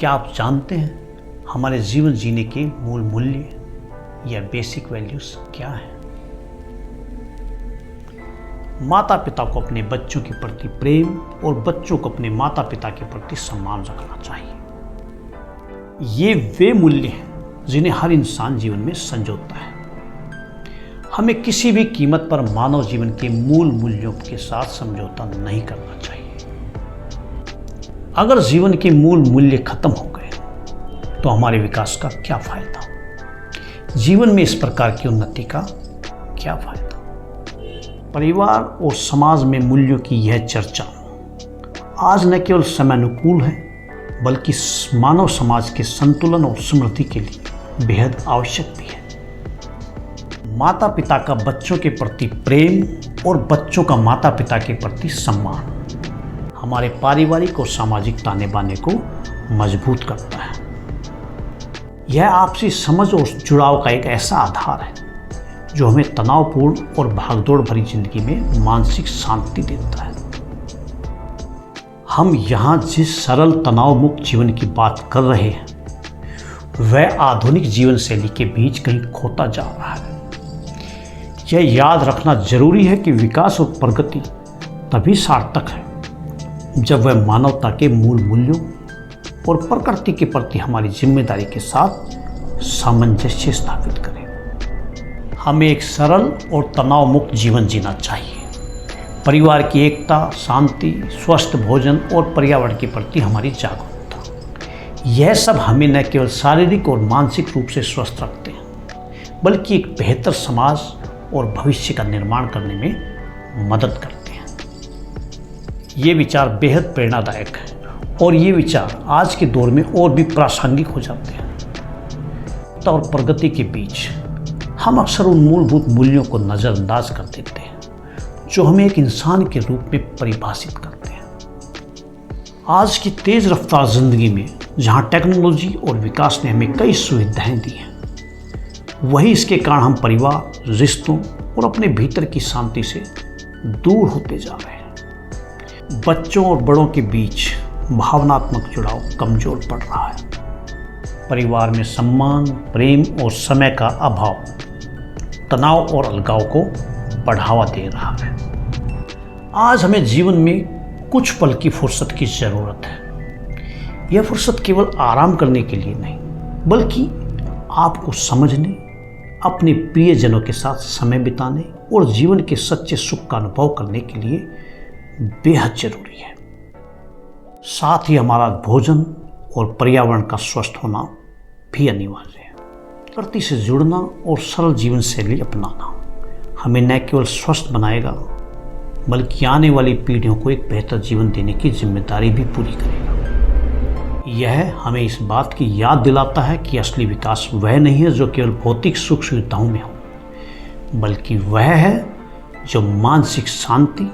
क्या आप जानते हैं हमारे जीवन जीने के मूल मूल्य या बेसिक वैल्यूज क्या हैं? माता पिता को अपने बच्चों के प्रति प्रेम और बच्चों को अपने माता पिता के प्रति सम्मान रखना चाहिए। ये वे मूल्य हैं जिन्हें हर इंसान जीवन में संजोता है। हमें किसी भी कीमत पर मानव जीवन के मूल मूल्यों के साथ समझौता नहीं करना चाहिए। अगर जीवन के मूल मूल्य खत्म हो गए तो हमारे विकास का क्या फायदा? जीवन में इस प्रकार की उन्नति का क्या फायदा? परिवार और समाज में मूल्यों की यह चर्चा आज न केवल समयानुकूल है बल्कि मानव समाज के संतुलन और समृद्धि के लिए बेहद आवश्यक भी है। माता पिता का बच्चों के प्रति प्रेम और बच्चों का माता पिता के प्रति सम्मान हमारे पारिवारिक और सामाजिक ताने बाने को मजबूत करता है। यह आपसी समझ और जुड़ाव का एक ऐसा आधार है जो हमें तनावपूर्ण और भागदौड़ भरी जिंदगी में मानसिक शांति देता है। हम यहाँ जिस सरल तनाव मुक्त जीवन की बात कर रहे हैं वह आधुनिक जीवन शैली के बीच कहीं खोता जा रहा है। यह याद रखना जरूरी है कि विकास और प्रगति तभी सार्थक है जब वह मानवता के मूल मूल्यों और प्रकृति के प्रति हमारी जिम्मेदारी के साथ सामंजस्य स्थापित करें। हमें एक सरल और तनाव मुक्त जीवन जीना चाहिए। परिवार की एकता, शांति, स्वस्थ भोजन और पर्यावरण के प्रति हमारी जागरूकता, यह सब हमें न केवल शारीरिक और मानसिक रूप से स्वस्थ रखते हैं बल्कि एक बेहतर समाज और भविष्य का निर्माण करने में मदद करते हैं। ये विचार बेहद प्रेरणादायक है और ये विचार आज के दौर में और भी प्रासंगिक हो जाते हैं। और प्रगति के बीच हम अक्सर उन मूलभूत मूल्यों को नज़रअंदाज कर देते हैं जो हमें एक इंसान के रूप में परिभाषित करते हैं। आज की तेज रफ्तार जिंदगी में जहाँ टेक्नोलॉजी और विकास ने हमें कई सुविधाएं दी हैं, वही इसके कारण हम परिवार, रिश्तों और अपने भीतर की शांति से दूर होते जा रहे हैं। बच्चों और बड़ों के बीच भावनात्मक जुड़ाव कमजोर पड़ रहा है। परिवार में सम्मान, प्रेम और समय का अभाव तनाव और अलगाव को बढ़ावा दे रहा है। आज हमें जीवन में कुछ पल की फुर्सत की जरूरत है। यह फुर्सत केवल आराम करने के लिए नहीं बल्कि आपको समझने, अपने प्रियजनों के साथ समय बिताने और जीवन के सच्चे सुख का अनुभव करने के लिए बेहद जरूरी है। साथ ही हमारा भोजन और पर्यावरण का स्वस्थ होना भी अनिवार्य है। प्रकृति से जुड़ना और सरल जीवन शैली अपनाना हमें न केवल स्वस्थ बनाएगा बल्कि आने वाली पीढ़ियों को एक बेहतर जीवन देने की जिम्मेदारी भी पूरी करेगा। यह हमें इस बात की याद दिलाता है कि असली विकास वह नहीं है जो केवल भौतिक सुख सुविधाओं में हो, बल्कि वह है जो मानसिक शांति,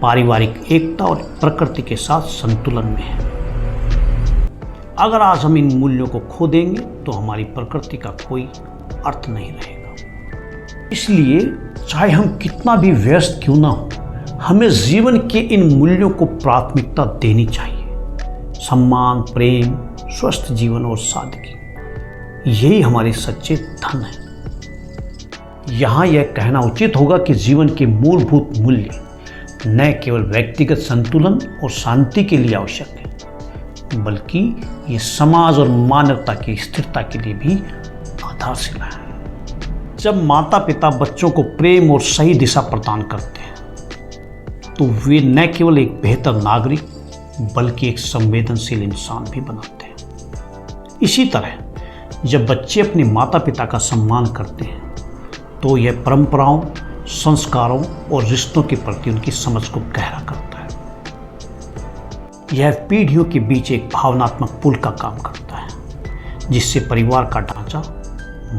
पारिवारिक एकता और प्रकृति के साथ संतुलन में है। अगर आज हम इन मूल्यों को खो देंगे तो हमारी प्रकृति का कोई अर्थ नहीं रहेगा। इसलिए चाहे हम कितना भी व्यस्त क्यों ना हो, हमें जीवन के इन मूल्यों को प्राथमिकता देनी चाहिए। सम्मान, प्रेम, स्वस्थ जीवन और सादगी, यही हमारे सच्चे धन है। यहाँ यह कहना उचित होगा कि जीवन के मूलभूत मूल्य न केवल व्यक्तिगत संतुलन और शांति के लिए आवश्यक है बल्कि ये समाज और मानवता की स्थिरता के लिए भी आधारशिला है। जब माता पिता बच्चों को प्रेम और सही दिशा प्रदान करते हैं तो वे न केवल एक बेहतर नागरिक बल्कि एक संवेदनशील इंसान भी बनाते हैं। इसी तरह जब बच्चे अपने माता पिता का सम्मान करते हैं तो यह परंपराओं, संस्कारों और रिश्तों के प्रति उनकी समझ को गहरा करता है। यह पीढ़ियों के बीच एक भावनात्मक पुल का काम करता है जिससे परिवार का ढांचा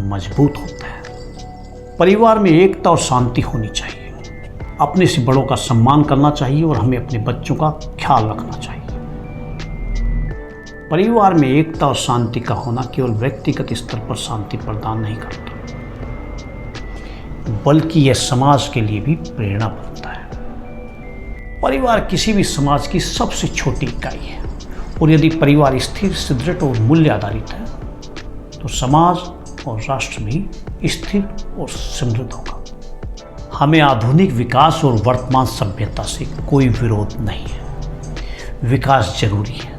मजबूत होता है। परिवार में एकता और शांति होनी चाहिए। अपने से बड़ों का सम्मान करना चाहिए और हमें अपने बच्चों का ख्याल रखना चाहिए। परिवार में एकता और शांति का होना केवल व्यक्तिगत स्तर पर शांति प्रदान नहीं करता बल्कि यह समाज के लिए भी प्रेरणा बनता है। परिवार किसी भी समाज की सबसे छोटी इकाई है और यदि परिवार स्थिर, सुदृढ़ और मूल्य आधारित है तो समाज और राष्ट्र भी स्थिर और समृद्ध होगा। हमें आधुनिक विकास और वर्तमान सभ्यता से कोई विरोध नहीं है। विकास जरूरी है,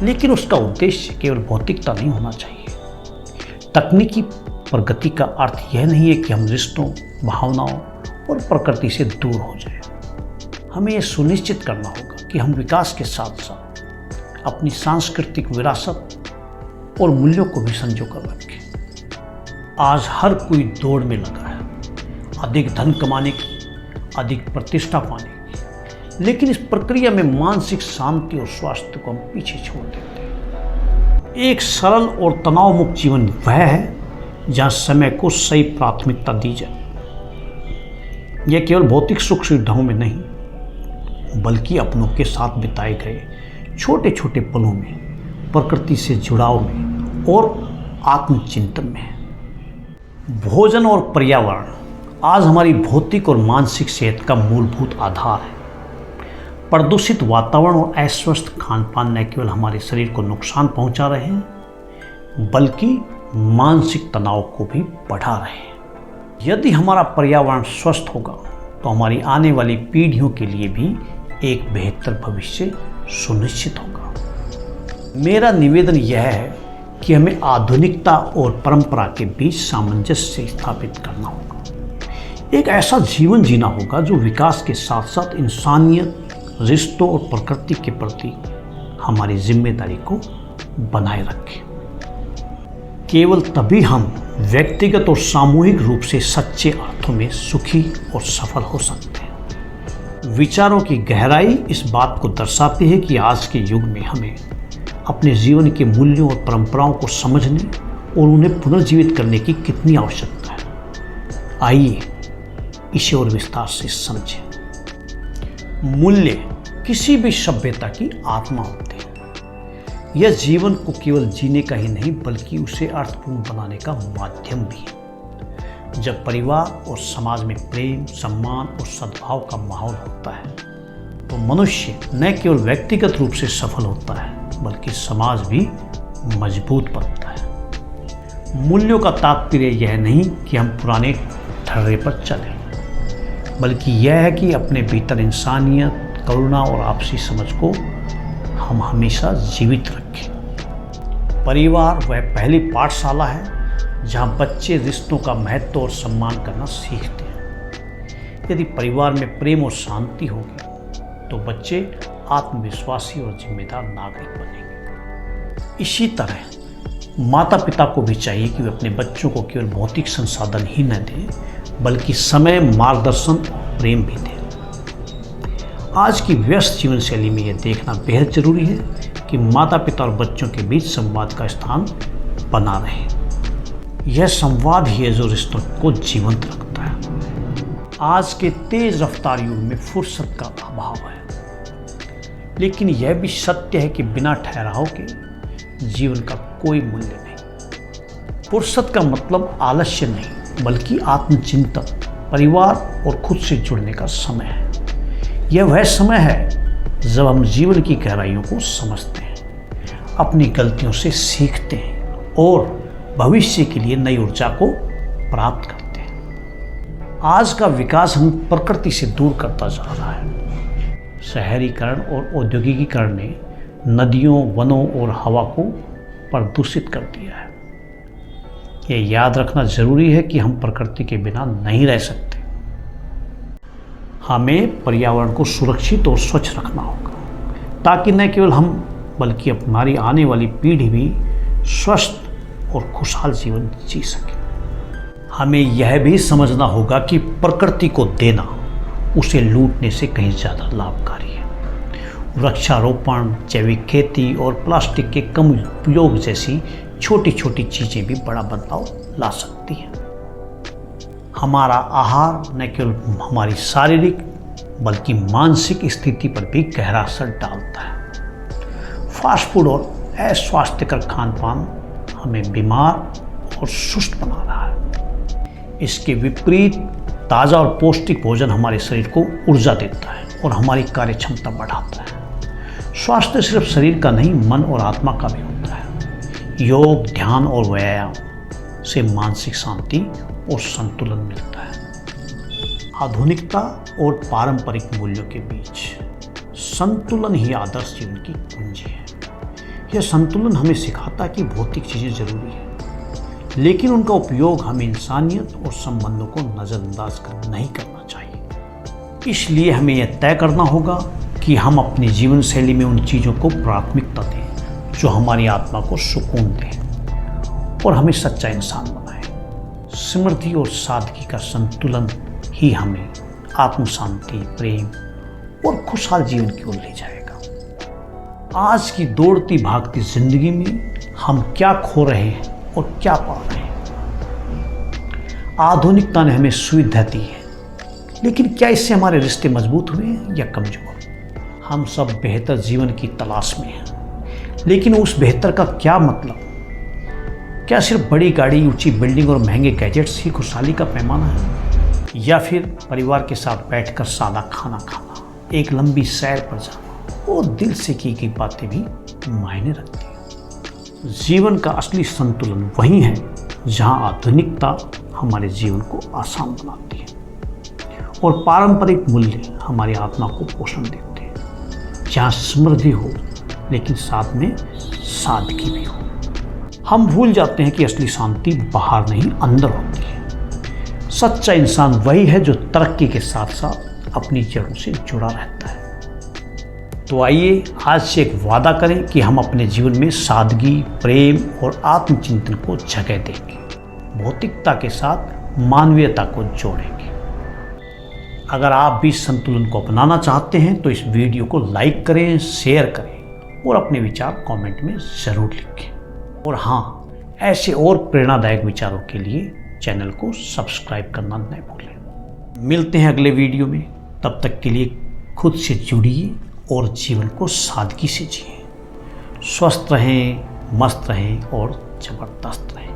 लेकिन उसका उद्देश्य केवल भौतिकता नहीं होना चाहिए। तकनीकी प्रगति का अर्थ यह नहीं है कि हम रिश्तों, भावनाओं और प्रकृति से दूर हो जाए। हमें यह सुनिश्चित करना होगा कि हम विकास के साथ साथ अपनी सांस्कृतिक विरासत और मूल्यों को भी संजो कर रखें। आज हर कोई दौड़ में लगा है, अधिक धन कमाने की, अधिक प्रतिष्ठा पाने की, लेकिन इस प्रक्रिया में मानसिक शांति और स्वास्थ्य को हम पीछे छोड़ देते हैं। एक सरल और तनाव मुक्त जीवन वह है जहाँ समय को सही प्राथमिकता दी जाए। यह केवल भौतिक सुख सुविधाओं में नहीं, बल्कि अपनों के साथ बिताए गए छोटे छोटे पलों में, प्रकृति से जुड़ाव में और आत्मचिंतन में है। भोजन और पर्यावरण आज हमारी भौतिक और मानसिक सेहत का मूलभूत आधार है। प्रदूषित वातावरण और अस्वस्थ खान पान न केवल हमारे शरीर को नुकसान पहुंचा रहे हैं, बल्कि मानसिक तनाव को भी बढ़ा रहे हैं। यदि हमारा पर्यावरण स्वस्थ होगा तो हमारी आने वाली पीढ़ियों के लिए भी एक बेहतर भविष्य सुनिश्चित होगा। मेरा निवेदन यह है कि हमें आधुनिकता और परंपरा के बीच सामंजस्य स्थापित करना होगा। एक ऐसा जीवन जीना होगा जो विकास के साथ साथ इंसानियत, रिश्तों और प्रकृति के प्रति हमारी जिम्मेदारी को बनाए रखे। केवल तभी हम व्यक्तिगत और सामूहिक रूप से सच्चे अर्थों में सुखी और सफल हो सकते हैं। विचारों की गहराई इस बात को दर्शाती है कि आज के युग में हमें अपने जीवन के मूल्यों और परंपराओं को समझने और उन्हें पुनर्जीवित करने की कितनी आवश्यकता है। आइए इसे और विस्तार से समझें। मूल्य किसी भी सभ्यता की आत्मा होते हैं। यह जीवन को केवल जीने का ही नहीं, बल्कि उसे अर्थपूर्ण बनाने का माध्यम भी है। जब परिवार और समाज में प्रेम, सम्मान और सद्भाव का माहौल होता है तो मनुष्य न केवल व्यक्तिगत रूप से सफल होता है, बल्कि समाज भी मजबूत बनता है। मूल्यों का तात्पर्य यह नहीं कि हम पुराने ढर्रे पर चलें, बल्कि यह है कि अपने भीतर इंसानियत, करुणा और आपसी समझ को हम हमेशा जीवित रखें। परिवार वह पहली पाठशाला है जहाँ बच्चे रिश्तों का महत्व और सम्मान करना सीखते हैं। यदि परिवार में प्रेम और शांति होगी तो बच्चे आत्मविश्वासी और जिम्मेदार नागरिक बनेंगे। इसी तरह माता पिता को भी चाहिए कि वे अपने बच्चों को केवल भौतिक संसाधन ही न दें, बल्कि समय, मार्गदर्शन और प्रेम भी दें। आज की व्यस्त जीवन शैली में यह देखना बेहद जरूरी है कि माता पिता और बच्चों के बीच संवाद का स्थान बना रहे। यह संवाद ही है जो रिश्तों को जीवंत रखता है। आज के तेज रफ्तार युग में फुर्सत का अभाव है, लेकिन यह भी सत्य है कि बिना ठहराव के जीवन का कोई मूल्य नहीं। फुर्सत का मतलब आलस्य नहीं, बल्कि आत्मचिंतन, परिवार और खुद से जुड़ने का समय है। यह वह समय है जब हम जीवन की गहराइयों को समझते हैं, अपनी गलतियों से सीखते हैं और भविष्य के लिए नई ऊर्जा को प्राप्त करते हैं। आज का विकास हम प्रकृति से दूर करता जा रहा है। शहरीकरण और औद्योगिकीकरण ने नदियों, वनों और हवा को प्रदूषित कर दिया है। यह याद रखना जरूरी है कि हम प्रकृति के बिना नहीं रह सकते। हमें पर्यावरण को सुरक्षित और स्वच्छ रखना होगा, ताकि न केवल हम बल्कि हमारी आने वाली पीढ़ी भी स्वस्थ और खुशहाल जीवन जी सके। हमें यह भी समझना होगा कि प्रकृति को देना उसे लूटने से कहीं ज़्यादा लाभकारी है। वृक्षारोपण, जैविक खेती और प्लास्टिक के कम उपयोग जैसी छोटी छोटी चीज़ें भी बड़ा बदलाव ला सकती हैं। हमारा आहार न केवल हमारी शारीरिक बल्कि मानसिक स्थिति पर भी गहरा असर डालता है। फास्ट फूड और अस्वास्थ्यकर खान पान हमें बीमार और सुस्त बना रहा है। इसके विपरीत ताज़ा और पौष्टिक भोजन हमारे शरीर को ऊर्जा देता है और हमारी कार्य क्षमता बढ़ाता है। स्वास्थ्य सिर्फ शरीर का नहीं, मन और आत्मा का भी होता है। योग, ध्यान और व्यायाम से मानसिक शांति और संतुलन मिलता है। आधुनिकता और पारंपरिक मूल्यों के बीच संतुलन ही आदर्श जीवन की कुंजी है। यह संतुलन हमें सिखाता है कि भौतिक चीज़ें जरूरी है, लेकिन उनका उपयोग हमें इंसानियत और संबंधों को नज़रअंदाज नहीं करना चाहिए। इसलिए हमें यह तय करना होगा कि हम अपनी जीवन शैली में उन चीज़ों को प्राथमिकता दें जो हमारी आत्मा को सुकून दें और हमें सच्चा इंसान बनाए। समृद्धि और सादगी का संतुलन ही हमें आत्म शांति, प्रेम और खुशहाल जीवन की ओर ले जाएगा। आज की दौड़ती भागती जिंदगी में हम क्या खो रहे हैं और क्या पा रहे हैं? आधुनिकता ने हमें सुविधा दी है, लेकिन क्या इससे हमारे रिश्ते मजबूत हुए हैं या कमजोर? हम सब बेहतर जीवन की तलाश में हैं, लेकिन उस बेहतर का क्या मतलब? क्या सिर्फ बड़ी गाड़ी, ऊंची बिल्डिंग और महंगे गैजेट्स ही खुशहाली का पैमाना है, या फिर परिवार के साथ बैठकर सादा खाना खाना, एक लंबी सैर पर जाना और दिल से की गई बातें भी मायने रखती हैं? जीवन का असली संतुलन वही है जहां आधुनिकता हमारे जीवन को आसान बनाती है और पारंपरिक मूल्य हमारी आत्मा को पोषण देते हैं। जहाँ समृद्धि हो लेकिन साथ में सादगी भी हो। हम भूल जाते हैं कि असली शांति बाहर नहीं, अंदर होती है। सच्चा इंसान वही है जो तरक्की के साथ साथ अपनी जड़ों से जुड़ा रहता है। तो आइए आज से एक वादा करें कि हम अपने जीवन में सादगी, प्रेम और आत्मचिंतन को जगह देंगे, भौतिकता के साथ मानवीयता को जोड़ेंगे। अगर आप भी संतुलन को अपनाना चाहते हैं तो इस वीडियो को लाइक करें, शेयर करें और अपने विचार कमेंट में ज़रूर लिखें। और हाँ, ऐसे और प्रेरणादायक विचारों के लिए चैनल को सब्सक्राइब करना न भूलें। मिलते हैं अगले वीडियो में, तब तक के लिए खुद से जुड़िए और जीवन को सादगी से जिए। स्वस्थ रहें, मस्त रहें और ज़बरदस्त रहें।